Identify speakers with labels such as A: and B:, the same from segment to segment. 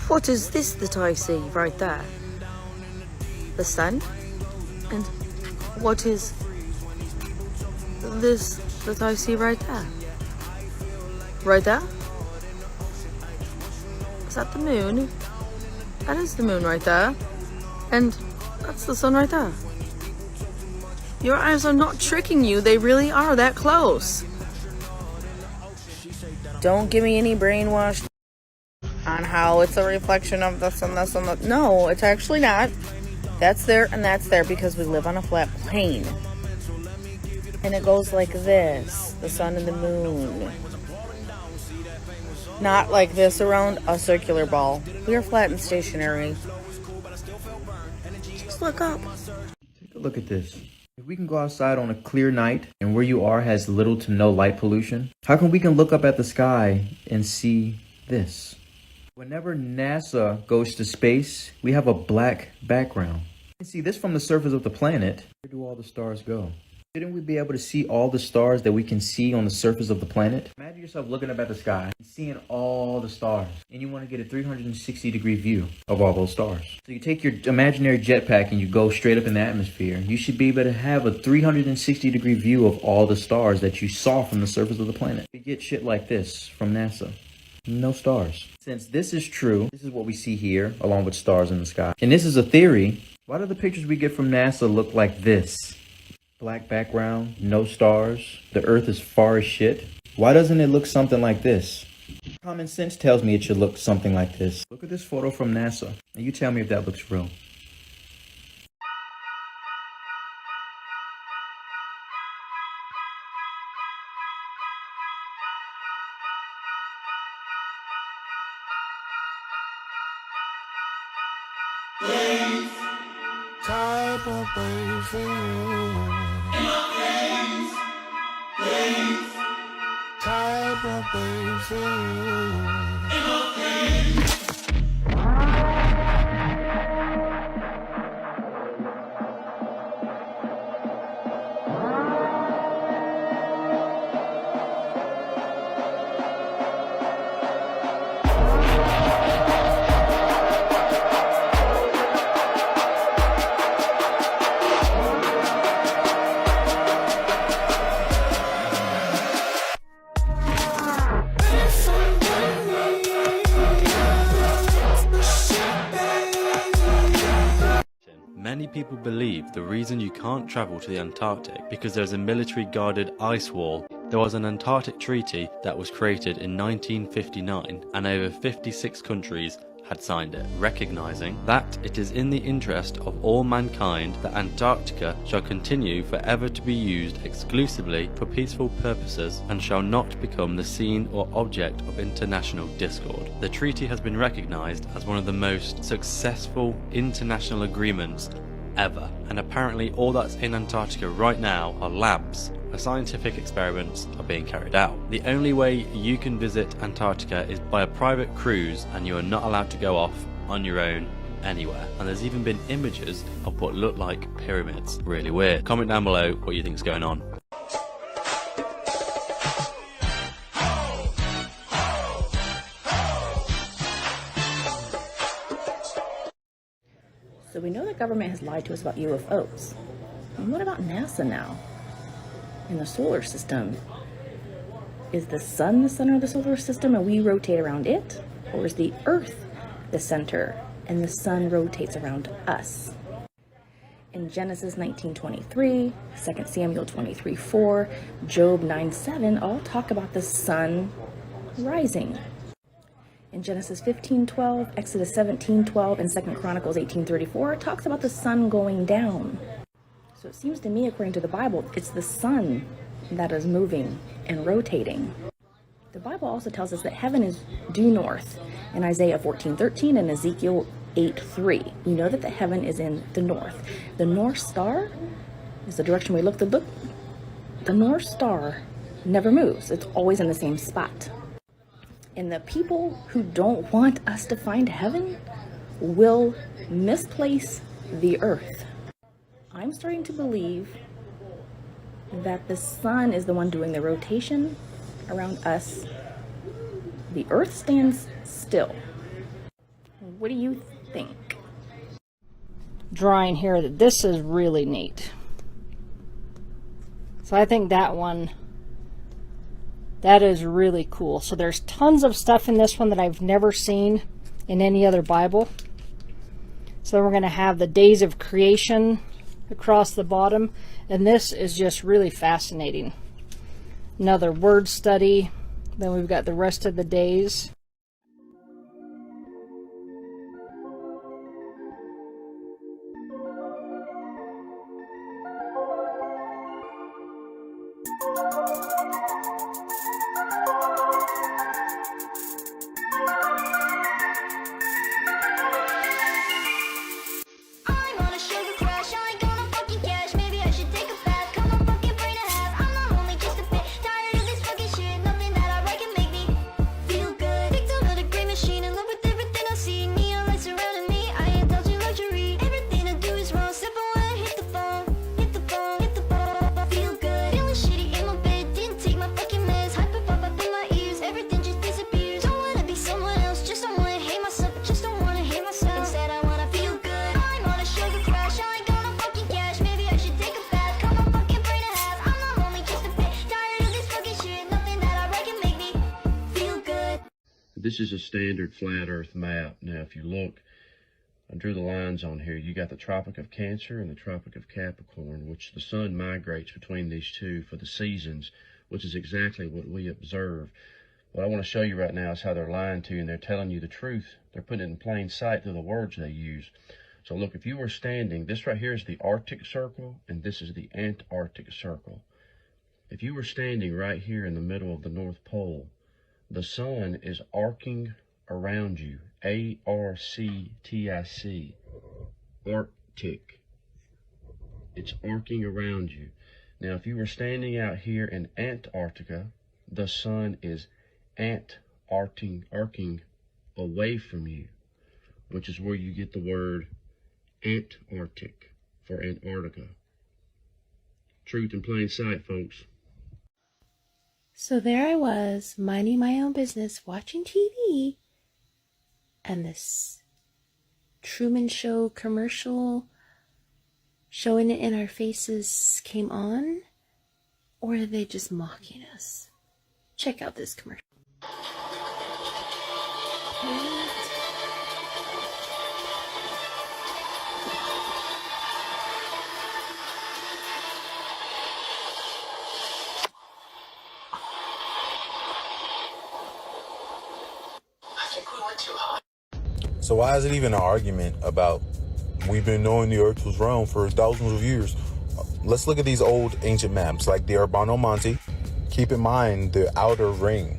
A: What is this that I see right there? The sun? And what is this that I see right there? Right there? Is that the moon? That is the moon right there. And that's the sun right there. Your eyes are not tricking you. They really are that close. Don't give me any brainwashed on how it's a reflection of this and this and that. No, it's actually not. That's there and that's there because we live on a flat plane. And it goes like this, the sun and the moon. Not like this around a circular ball. We are flat and stationary. Just look up.
B: Take a look at this. If we can go outside on a clear night and where you are has little to no light pollution, how come we can look up at the sky and see this? Whenever NASA goes to space, we have a black background. You can see this from the surface of the planet. Where do all the stars go? Shouldn't we be able to see all the stars that we can see on the surface of the planet? Imagine yourself looking up at the sky and seeing all the stars, and you want to get a 360-degree view of all those stars. So you take your imaginary jetpack and you go straight up in the atmosphere. You should be able to have a 360-degree view of all the stars that you saw from the surface of the planet. We get shit like this from NASA. No stars. Since this is true, this is what we see here, along with stars in the sky. And this is a theory. Why do the pictures we get from NASA look like this? Black background, no stars, the earth is far as shit. Why doesn't it look something like this? Common sense tells me it should look something like this. Look at this photo from NASA, and you tell me if that looks real.
C: Type of baby. Type of baby.
D: Many people believe the reason you can't travel to the Antarctic because there's a military guarded ice wall. There was an Antarctic treaty that was created in 1959 and over 56 countries had signed it, recognizing that it is in the interest of all mankind that Antarctica shall continue forever to be used exclusively for peaceful purposes and shall not become the scene or object of international discord. The treaty has been recognized as one of the most successful international agreements ever, and apparently all that's in Antarctica right now are labs where scientific experiments are being carried out. The only way you can visit Antarctica is by a private cruise, and you are not allowed to go off on your own anywhere. And there's even been images of what look like pyramids. Really weird. Comment down below what you think is going on.
E: So we know the government has lied to us about UFOs. And what about NASA now? In the solar system, is the sun the center of the solar system and we rotate around it? Or is the earth the center and the sun rotates around us? In Genesis 19:23, 2 Samuel 23:4, Job 9:7 all talk about the sun rising. In Genesis 15:12, Exodus 17:12, and 2 Chronicles 18:34, it talks about the sun going down. So it seems to me, according to the Bible, it's the sun that is moving and rotating. The Bible also tells us that heaven is due north in Isaiah 14:13 and Ezekiel 8:3. We know that the heaven is in the north. The North Star is the direction we look. The North Star never moves. It's always in the same spot. And the people who don't want us to find heaven will misplace the earth. I'm starting to believe that the sun is the one doing the rotation around us. The earth stands still. What do you think? Drawing here that this is really neat. So I think that one, that is really cool. So there's tons of stuff in this one that I've never seen in any other Bible. So we're going to have the days of creation across the bottom, and this is just really fascinating. Another word study. Then we've got the rest of the days.
F: I'm on a sugar crash, I ain't gonna fucking cash. Maybe I should take a bath, cut my fucking brain in half. I'm not only just a bit tired of this fucking shit. Nothing that I write can make me feel good. Victim of the great machine, in love with everything I see. Neon lights surrounding me, I ain't touching luxury. Everything I do is wrong, step away, hit the phone, hit the phone, hit the phone. Feel good, feeling shitty in my bed. Didn't take my fucking meds, hyper pop up in my ears. Everything just disappears. Don't wanna be someone else, just don't wanna hate myself, just don't wanna hate myself. Instead I wanna feel good. I'm on a sugar crash, I ain't gonna fucking cash. Maybe I should take a bath, cut my fucking brain in half. I'm not only just a bit tired of this fucking shit. Nothing that I write can make me feel good.
G: This is a standard flat earth map. Now if you look, I drew the lines on here. You got the Tropic of Cancer and the Tropic of Capricorn, which the sun migrates between these two for the seasons, which is exactly what we observe. What I want to show you right now is how they're lying to you, and they're telling you the truth. They're putting it in plain sight through the words they use. So look, if you were standing, this right here is the Arctic Circle, and this is the Antarctic Circle. If you were standing right here in the middle of the North Pole, the sun is arcing around you. A-R-C-T-I-C. Arctic. It's arcing around you. Now, if you were standing out here in Antarctica, the sun is arcing away from you, which is where you get the word Antarctic for Antarctica. Truth in plain sight, folks.
H: So there I was, minding my own business, watching TV, and this Truman Show commercial showing it in our faces came on? Or are they just mocking us? Check out this commercial.
I: So why is it even an argument about we've been knowing the earth was round for thousands of years? Let's look at these old ancient maps like the Urbano Monte. Keep in mind the outer ring.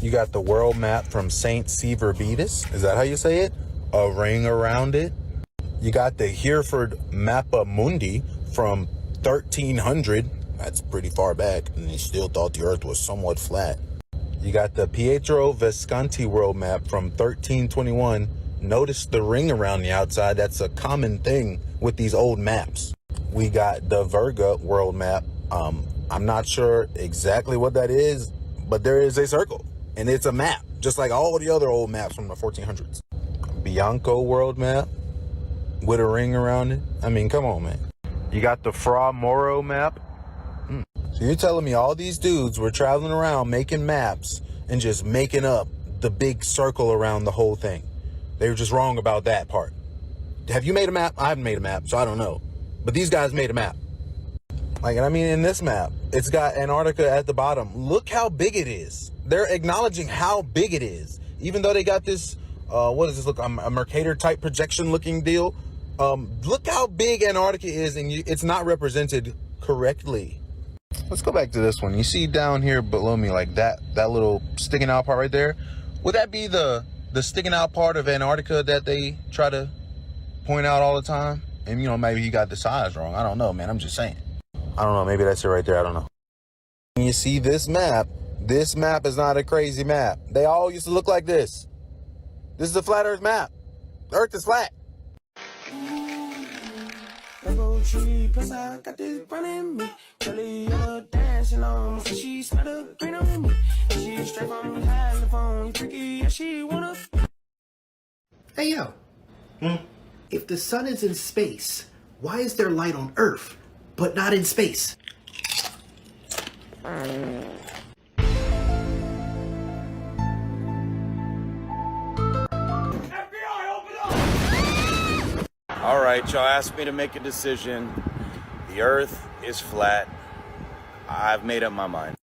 I: You got the world map from Saint Severbitus. Is that how you say it? A ring around it. You got the Hereford Mappa Mundi from 1300. That's pretty far back, and they still thought the earth was somewhat flat. You got the Pietro Visconti world map from 1321. Notice the ring around the outside. That's a common thing with these old maps. We got the Virga world map. I'm not sure exactly what that is, but there is a circle, and it's a map, just like all the other old maps from the 1400s. Bianco world map with a ring around it. I mean, come on, man. You got the Fra Moro map. So you're telling me all these dudes were traveling around making maps and just making up the big circle around the whole thing? They were just wrong about that part. Have you made a map? I haven't made a map, so I don't know. But these guys made a map. Like, I mean, in this map, it's got Antarctica at the bottom. Look how big it is. They're acknowledging how big it is. Even though they got this, what does this look, a Mercator type projection looking deal. Look how big Antarctica is, and it's not represented correctly. Let's go back to this one. You see down here below me, like that little sticking out part right there? Would that be the sticking out part of Antarctica that they try to point out all the time? And, you know, maybe he got the size wrong. I don't know, man. I'm just saying. I don't know. Maybe that's it right there. I don't know. When you see this map is not a crazy map. They all used to look like this. This is a flat earth map. The earth is flat.
C: Plus I got this brand in me. Kelly dancing on me, so she smell the green on me. She straight from California, freaky, yeah, she wanna.
J: Hey yo, If the sun is in space, why is there light on Earth, but not in space?
K: All right, y'all asked me to make a decision. The Earth is flat. I've made up my mind.